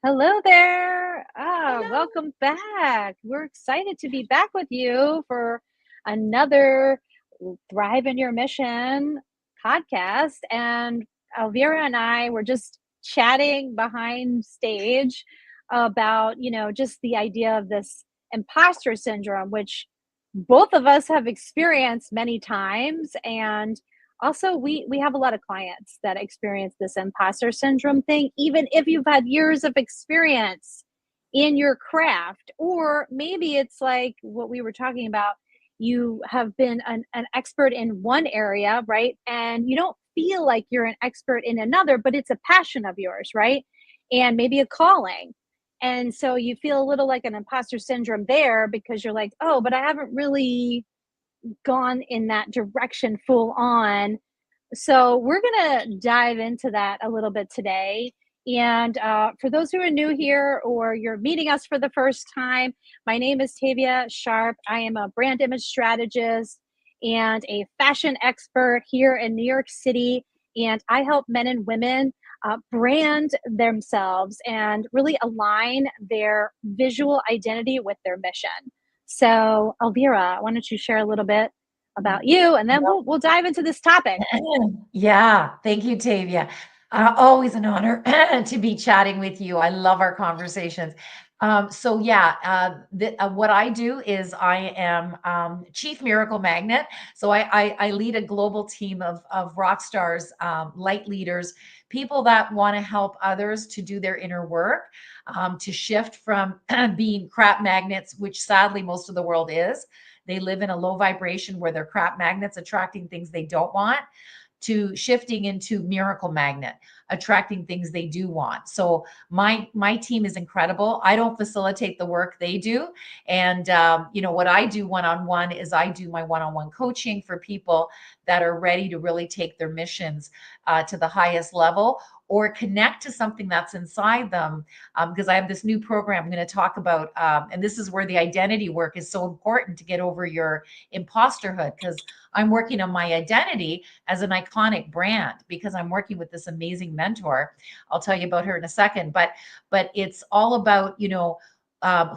Hello there. Hello. Welcome back. We're excited to be back with you for another Thrive in Your Mission podcast. And Elvira and I were just chatting behind stage about, just the idea of this imposter syndrome, which both of us have experienced many times. And also we have a lot of clients that experience this imposter syndrome thing, even if you've had years of experience in your craft, or maybe it's like what we were talking about. You have been an expert in one area, right? And you don't feel like you're an expert in another, but it's a passion of yours, right? And maybe a calling. And so you feel a little like an imposter syndrome there because you're like, oh, but I haven't really gone in that direction full on. So we're going to dive into that a little bit today. And for those who are new here or you're meeting us for the first time, my name is Tavia Sharp. I am a brand image strategist and a fashion expert here in New York City. And I help men and women brand themselves and really align their visual identity with their mission. So, Elvira, why don't you share a little bit about you, and then we'll dive into this topic. Yeah, thank you, Tavia. Always an honor to be chatting with you. I love our conversations. What I do is I am Chief Miracle Magnet. So I lead a global team of rock stars, light leaders, people that want to help others to do their inner work, to shift from being crap magnets, which sadly most of the world is. They live in a low vibration where they're crap magnets attracting things they don't want, to shifting into miracle magnet, attracting things they do want. So my team is incredible. I don't facilitate the work they do, and what I do one on one is I do my one on one coaching for people that are ready to really take their missions to the highest level, or connect to something that's inside them. Because I have this new program I'm going to talk about, and this is where the identity work is so important to get over your imposterhood. Because I'm working on my identity as an iconic brand, because I'm working with this amazing mentor. I'll tell you about her in a second, but it's all about,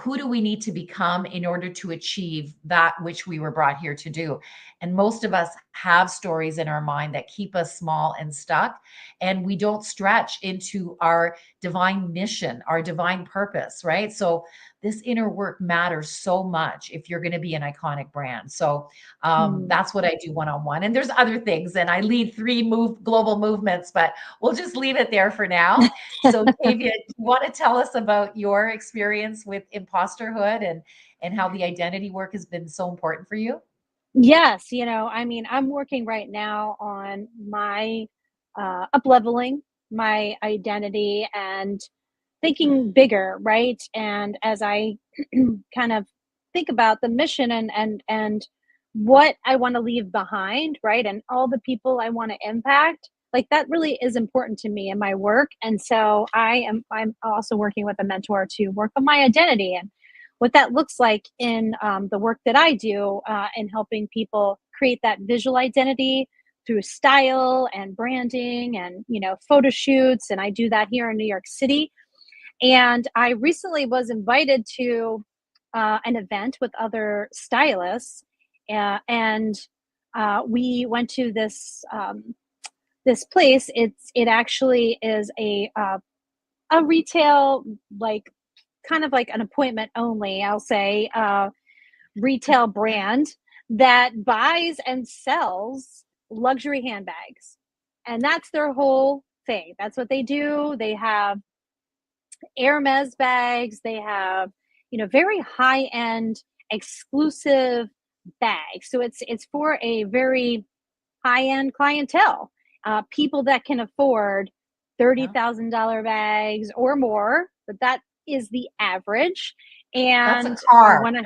who do we need to become in order to achieve that which we were brought here to do? And most of us have stories in our mind that keep us small and stuck, and we don't stretch into our divine mission, our divine purpose, right? So this inner work matters so much if you're going to be an iconic brand. So Hmm. that's what I do one on one. And there's other things, and I lead three global movements, but we'll just leave it there for now. So, Tavia, do you want to tell us about your experience with imposterhood and how the identity work has been so important for you? Yes, I mean, I'm working right now on my up leveling my identity and thinking bigger, right? And as I kind of think about the mission and what I want to leave behind, right? And all the people I want to impact, like that really is important to me in my work. And so I'm also working with a mentor to work on my identity and what that looks like in the work that I do in helping people create that visual identity through style and branding and photo shoots. And I do that here in New York City. And I recently was invited to an event with other stylists, and we went to this place. It actually is a retail, like kind of like an appointment only, I'll say, retail brand that buys and sells luxury handbags, and that's their whole thing. That's what they do. They have Hermes bags. They have, very high end, exclusive bags. So it's for a very high end clientele, people that can afford Yeah, $30,000 bags or more, but that is the average. that's a And car. when I,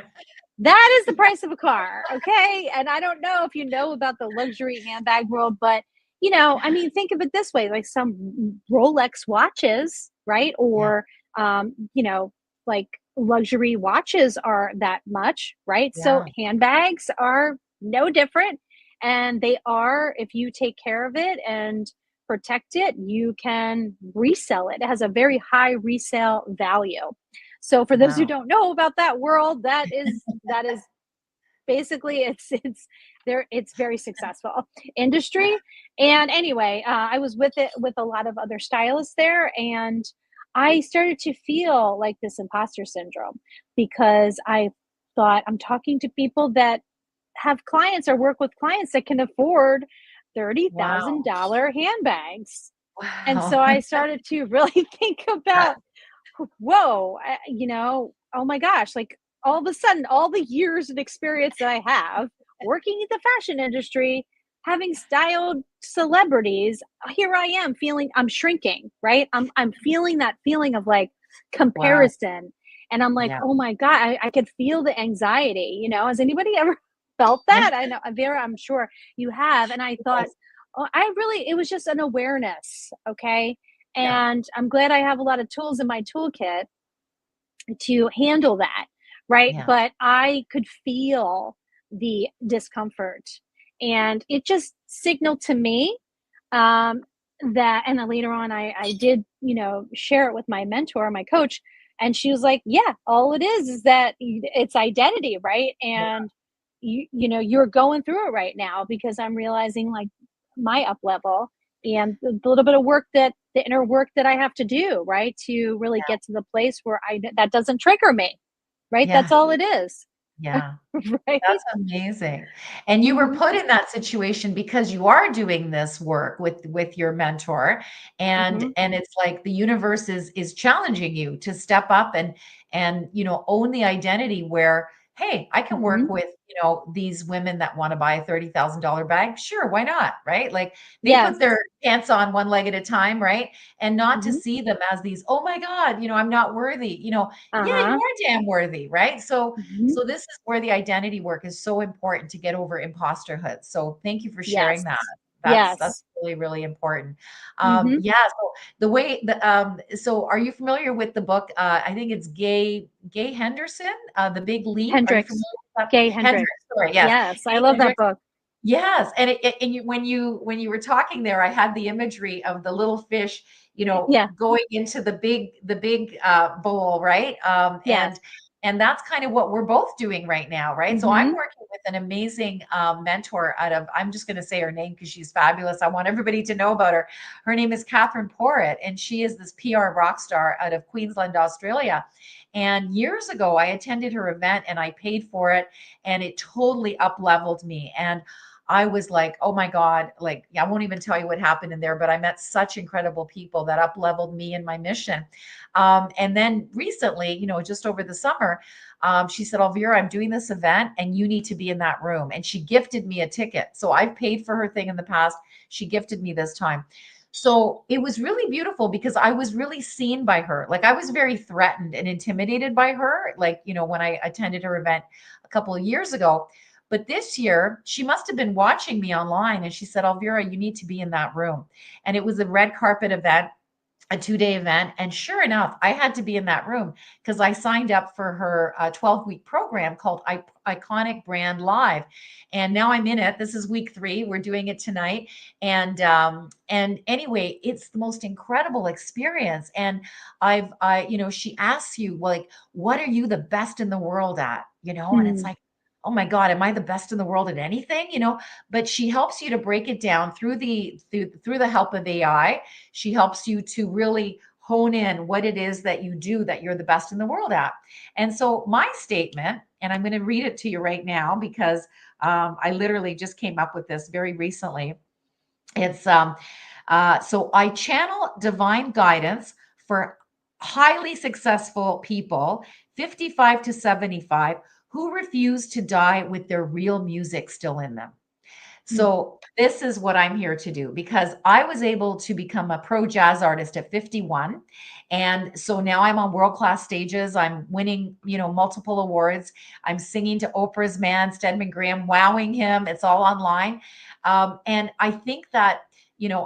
that is the price of a car, okay? And I don't know if you know about the luxury handbag world, but I mean, think of it this way: like some Rolex watches, right? Yeah, Or like luxury watches are that much, right? So yeah, handbags are no different, and they are, if you take care of it and protect it, you can resell it. It has a very high resale value. So for those who Wow. don't know about that world, that is basically it's there, it's very successful industry. And anyway, I was with it with a lot of other stylists there, and I started to feel like this imposter syndrome because I thought I'm talking to people that have clients or work with clients that can afford Wow. $30,000 handbags. And so Wow. I started to really think about, whoa, oh my gosh, like all of a sudden, all the years of experience that I have working in the fashion industry, having styled celebrities, here I am feeling I'm shrinking, right? I'm feeling that feeling of like Wow. comparison. And I'm like, Yeah. oh my God, I could feel the anxiety. Has anybody ever felt that? I know, Vera, I'm sure you have. And I thought, Yes. oh, it was just an awareness. Okay. Yeah. And I'm glad I have a lot of tools in my toolkit to handle that, right? Yeah. But I could feel the discomfort, and it just signaled to me um, that. And then later on, I did, share it with my mentor, my coach, and she was like, "Yeah, all it is that it's identity, right? Yeah. And you're going through it right now because I'm realizing like my up level and the little bit of work that the inner work that I have to do, right, to really get to the place where I that doesn't trigger me, right? Yeah. That's all it is, Yeah. right? That's amazing. And you were Mhm, put in that situation because you are doing this work with your mentor, mhm, and it's like the universe is challenging you to step up and own the identity where, hey, I can work mhm. with, these women that want to buy a $30,000 bag. Sure, why not? Right? Like they put Yes. their pants on one leg at a time, right? And not to Mhm. see them as these, oh my God, I'm not worthy. Yeah, you Uh-huh. are damn worthy, right? So Mhm. so this is where the identity work is so important to get over imposterhood. So thank you for sharing Yes. that. That's Yes. really, really important. Mhm. Yeah. So so are you familiar with the book? I think it's Gay Henderson, The Big Leap. Are you Hendrix. familiar with that? Gay Hendricks, Hendrix. sorry, yes. Yes, I Gay love that Hendricks. book. Yes, and when you were talking there, I had the imagery of the little fish, Yeah. going into the big bowl, right? Yes. And that's kind of what we're both doing right now, right? So I'm Mhm. working with an amazing mentor out of, I'm just going to say her name because she's fabulous. I want everybody to know about her. Her name is Catherine Porritt, and she is this PR rock star out of Queensland, Australia. And years ago, I attended her event and I paid for it, and it totally up leveled me. And I was like, oh my God, like, yeah, I won't even tell you what happened in there, but I met such incredible people that up leveled me in my mission. And then recently, just over the summer, she said, Elvira, I'm doing this event and you need to be in that room. And she gifted me a ticket. So I've paid for her thing in the past. She gifted me this time. So it was really beautiful because I was really seen by her. Like I was very threatened and intimidated by her, like, when I attended her event a couple of years ago. But this year, she must have been watching me online and she said, Elvira, you need to be in that room. And it was a red carpet event, a 2-day event. And sure enough, I had to be in that room because I signed up for her 12-week program called Iconic Brand Live. And now I'm in it. This is week 3. We're doing it tonight. And anyway, it's the most incredible experience. And she asks you, like, what are you the best in the world at? And it's Mm. like, oh my God, am I the best in the world at anything? But she helps you to break it down through the help of AI. She helps you to really hone in what it is that you do that you're the best in the world at. And so my statement, and I'm going to read it to you right now because I literally just came up with this very recently. It's so I channel divine guidance for highly successful people, 55 to 75, who refuse to die with their real music still in them. Mm. So this is what I'm here to do because I was able to become a pro jazz artist at 51. And so now I'm on world-class stages. I'm winning, multiple awards. I'm singing to Oprah's man, Stedman Graham, wowing him. It's all online. And I think that,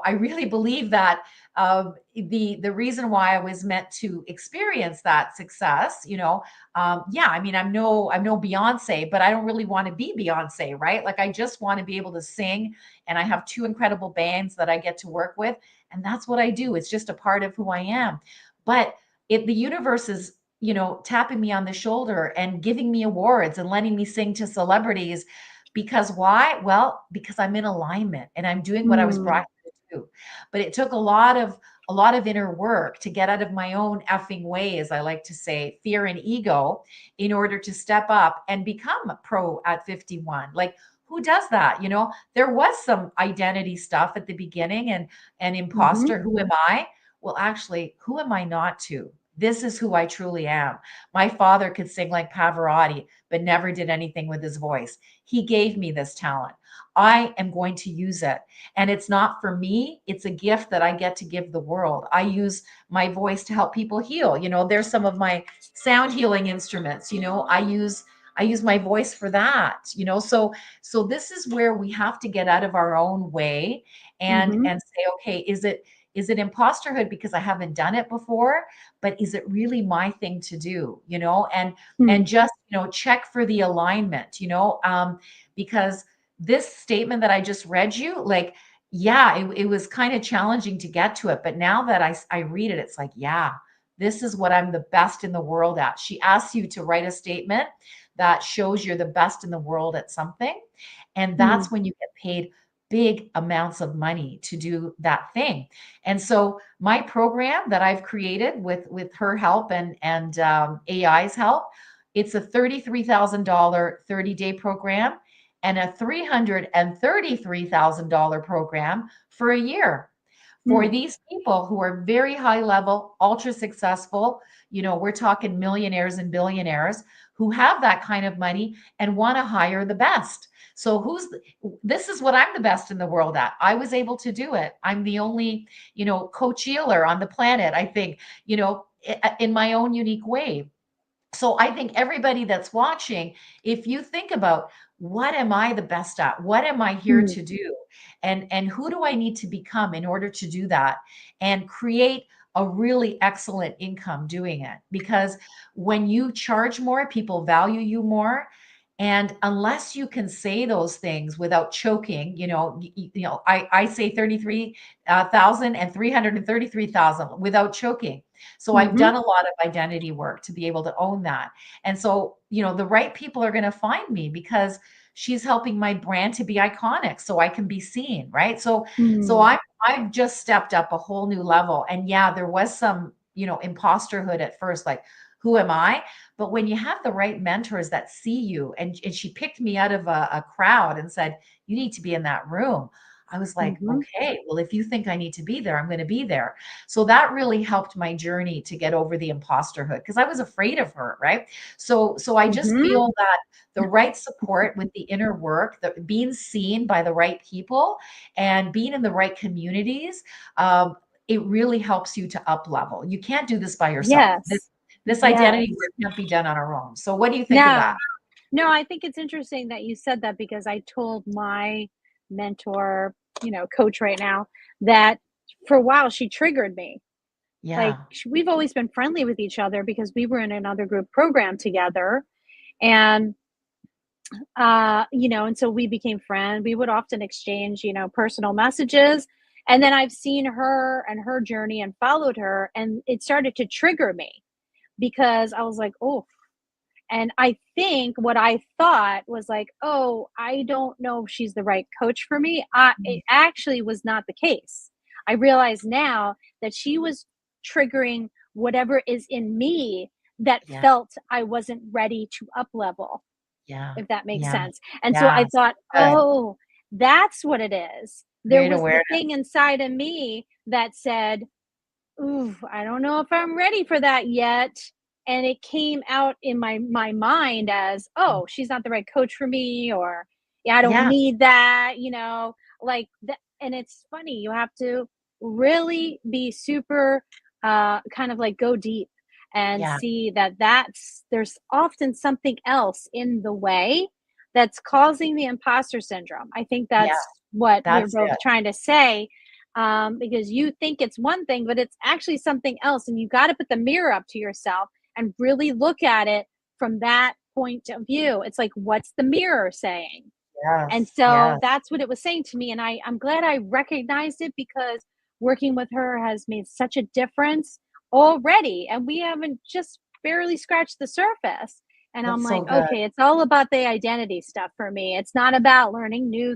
I really believe that the reason why I was meant to experience that success, yeah, I mean, I'm no Beyonce, but I don't really want to be Beyonce, right? Like I just want to be able to sing, and I have two incredible bands that I get to work with, and that's what I do. It's just a part of who I am. But the universe is, tapping me on the shoulder and giving me awards and letting me sing to celebrities. Because why? Well, because I'm in alignment and I'm doing what I was Mm. brought here to do. But it took a lot of inner work to get out of my own effing way, as I like to say, fear and ego, in order to step up and become a pro at 51. Like, who does that? There was some identity stuff at the beginning, and Mm-hmm. imposter. Who am I? Well, actually, who am I not to? This is who I truly am. My father could sing like Pavarotti, but never did anything with his voice. He gave me this talent. I am going to use it. And it's not for me, it's a gift that I get to give the world. I use my voice to help people heal. There's some of my sound healing instruments. I use my voice for that. So this is where we have to get out of our own way and Mm-hmm. and say, okay, is it imposterhood because I haven't done it before, but is it really my thing to do? And Mm. just check for the alignment. Because this statement that I just read you, like, yeah, it was kind of challenging to get to it. But now that I read it, it's like, yeah, this is what I'm the best in the world at. She asks you to write a statement that shows you're the best in the world at something. And Mm. that's when you get paid big amounts of money to do that thing. And so my program that I've created with her help and AI's help, it's a $33,000 30-day program and a $333,000 program for a year for Mm. these people who are very high level, ultra successful. We're talking millionaires and billionaires who have that kind of money and want to hire the best. So this is what I'm the best in the world at. I was able to do it. I'm the only, coach healer on the planet, I think, in my own unique way. So I think everybody that's watching, if you think about, what am I the best at? What am I here Mm. to do? And who do I need to become in order to do that and create a really excellent income doing it? Because when you charge more, people value you more. And unless you can say those things without choking, I say 33,000 and 333,000 without choking. So I've Mm-hmm. done a lot of identity work to be able to own that. And so, the right people are going to find me because she's helping my brand to be iconic so I can be seen, right? So Mm. I've just stepped up a whole new level. And yeah, there was some, imposterhood at first, like, who am I? But when you have the right mentors that see you, and she picked me out of a crowd and said, you need to be in that room. I was like, Mm-hmm. okay, well, if you think I need to be there, I'm going to be there. So that really helped my journey to get over the imposterhood because I was afraid of her, right? So I just Mm-hmm. feel that the right support with the inner work, being seen by the right people and being in the right communities, it really helps you to up level. You can't do this by yourself. This Yes. this Yes. identity work can't be done on our own. So what do you think of that? No. No, I think it's interesting that you said that because I told my mentor, coach right now, that for a while she triggered me. Like, Yeah. we've always been friendly with each other because we were in another group program together. And, and so we became friends. We would often exchange, personal messages. And then I've seen her and her journey and followed her. And it started to trigger me because I was like, oh, and I think what I thought was like, "Oh, I don't know if she's the right coach for me." Mm. It actually was not the case. I realize now that she was triggering whatever is in me that Yeah. felt I wasn't ready to up level, Yeah. if that makes Yeah. sense. And so I Yeah. thought, Good. "Oh, that's what it is." There Great was the awareness. thing inside of me that said, ooh, I don't know if I'm ready for that yet. And it came out in my mind as, oh, she's not the right coach for me, or yeah, I don't Yeah. need that, like that. And it's funny, you have to really be super kind of like go deep and Yeah. see that there's often something else in the way that's causing the imposter syndrome. I think Yeah. that's what we're That's both it. trying to say. because you think it's one thing, but it's actually something else. And you got to put the mirror up to yourself and really look at it from that point of view. It's like, what's the mirror saying? And Yes. so Yes. that's what it was saying to me. And I'm glad I recognized it, because working with her has made such a difference already. And we haven't just barely scratched the surface. And I'm That's so like, good. okay, it's all about the identity stuff for me. It's not about learning new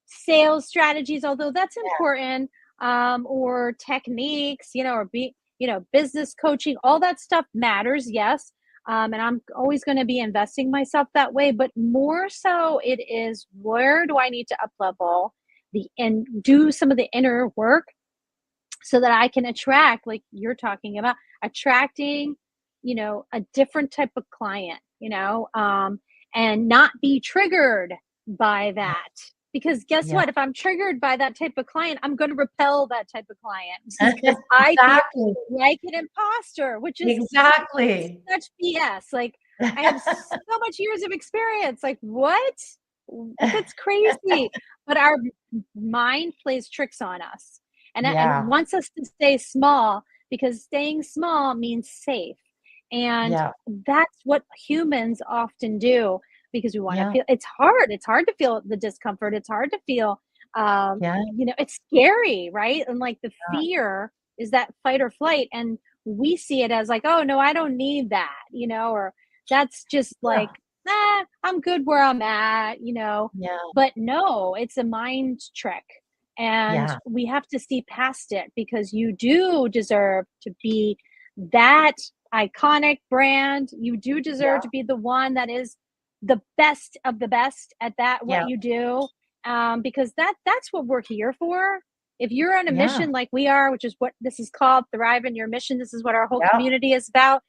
sales strategies, although that's Yeah. important, or techniques, or business coaching, all that stuff matters, yes. And I'm always going to be investing myself that way, but more so it is, where do I need to up level and do some of the inner work so that I can attract, like you're talking about, attracting, a different type of client, and not be triggered by Yeah. that. Because guess Yeah. what? If I'm triggered by that type of client, I'm going to repel that type of client because I feel Exactly. like an imposter, which is Exactly. such BS. Like, I have so much years of experience. Like, what? That's crazy. But our mind plays tricks on us, and Yeah. wants us to stay small, because staying small means safe. And Yeah. that's what humans often do, because we want to Yeah. feel, it's hard. It's hard to feel the discomfort. It's hard to feel, Yeah. it's scary, right? And like the fear is that fight or flight. And we see it as like, oh no, I don't need that, or that's just Yeah. like, I'm good where I'm at, Yeah. but no, it's a mind trick. And Yeah. we have to see past it, because you do deserve to be that iconic brand. You do deserve Yeah. to be the one that is the best of the best at that, what Yeah. you do. Because that's what we're here for. If you're on a Yeah. mission like we are, which is what this is called, Thrive in Your Mission, this is what our whole Yeah. community is about.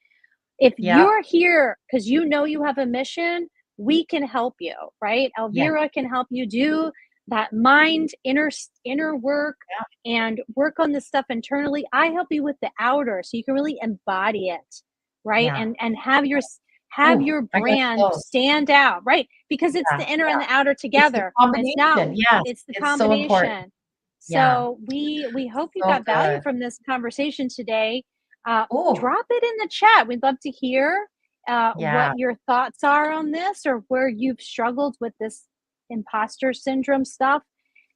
If Yeah. you're here because you have a mission, we can help you, right? Yeah. Elvira can help you do that inner work Yeah. and work on the stuff internally. I help you with the outer, so you can really embody it, right? Yeah. And have your I got brand close. stand out, right? Because it's Yeah. the inner and Yeah. the outer It's the together. And it's not, combination. Yes. it's the It's so important. combination. Yeah. So we hope you So got value good. from this conversation today. Oh, Drop it in the chat. We'd love to hear what yeah. your thoughts are on this, or where you've struggled with this imposter syndrome stuff.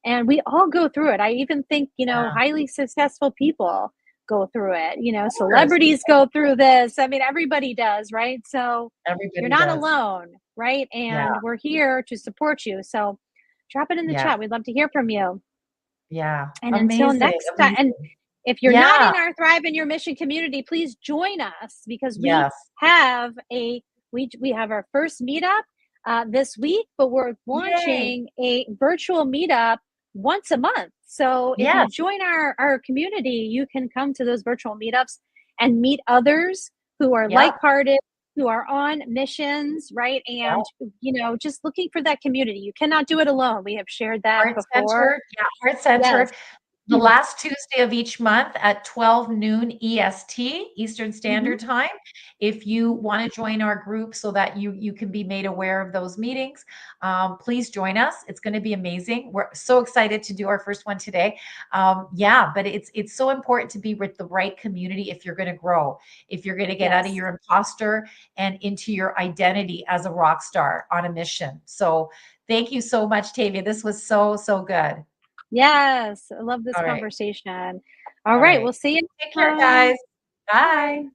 And we all go through it. I even think, Yeah. highly successful people go through it. Of course. Celebrities go through this. I mean, everybody does, right? So you're Everybody not does. alone, right? Yeah. And we're here to support you. So drop it in the Yeah. chat. We'd love to hear from you. Yeah. And until Amazing. next time, and Amazing. if you're not Yeah. in our Thrive in Your Mission community, please join us, because we Yes. have a we have our first meetup this week, but we're Yay. launching a virtual meetup once a month. So if you Yes. join our community, you can come to those virtual meetups and meet others who are Yep. like-hearted, who are on missions, right? And Yep. just looking for that community. You cannot do it alone. We have shared that Heart before. centered. Yeah. Heart Yes. centered. The last Tuesday of each month at 12 noon EST, Eastern Mhm. Standard Time. If you want to join our group so that you can be made aware of those meetings, please join us. It's going to be amazing. We're so excited to do our first one today. Yeah, but it's so important to be with the right community if you're going to grow, if you're going to get out of Yes. your imposter and into your identity as a rock star on a mission. So thank you so much, Tavia. This was so, so good. Yes, I love this All right. conversation. All All right, right. we'll see you Take next care, guys. time. Bye. Bye.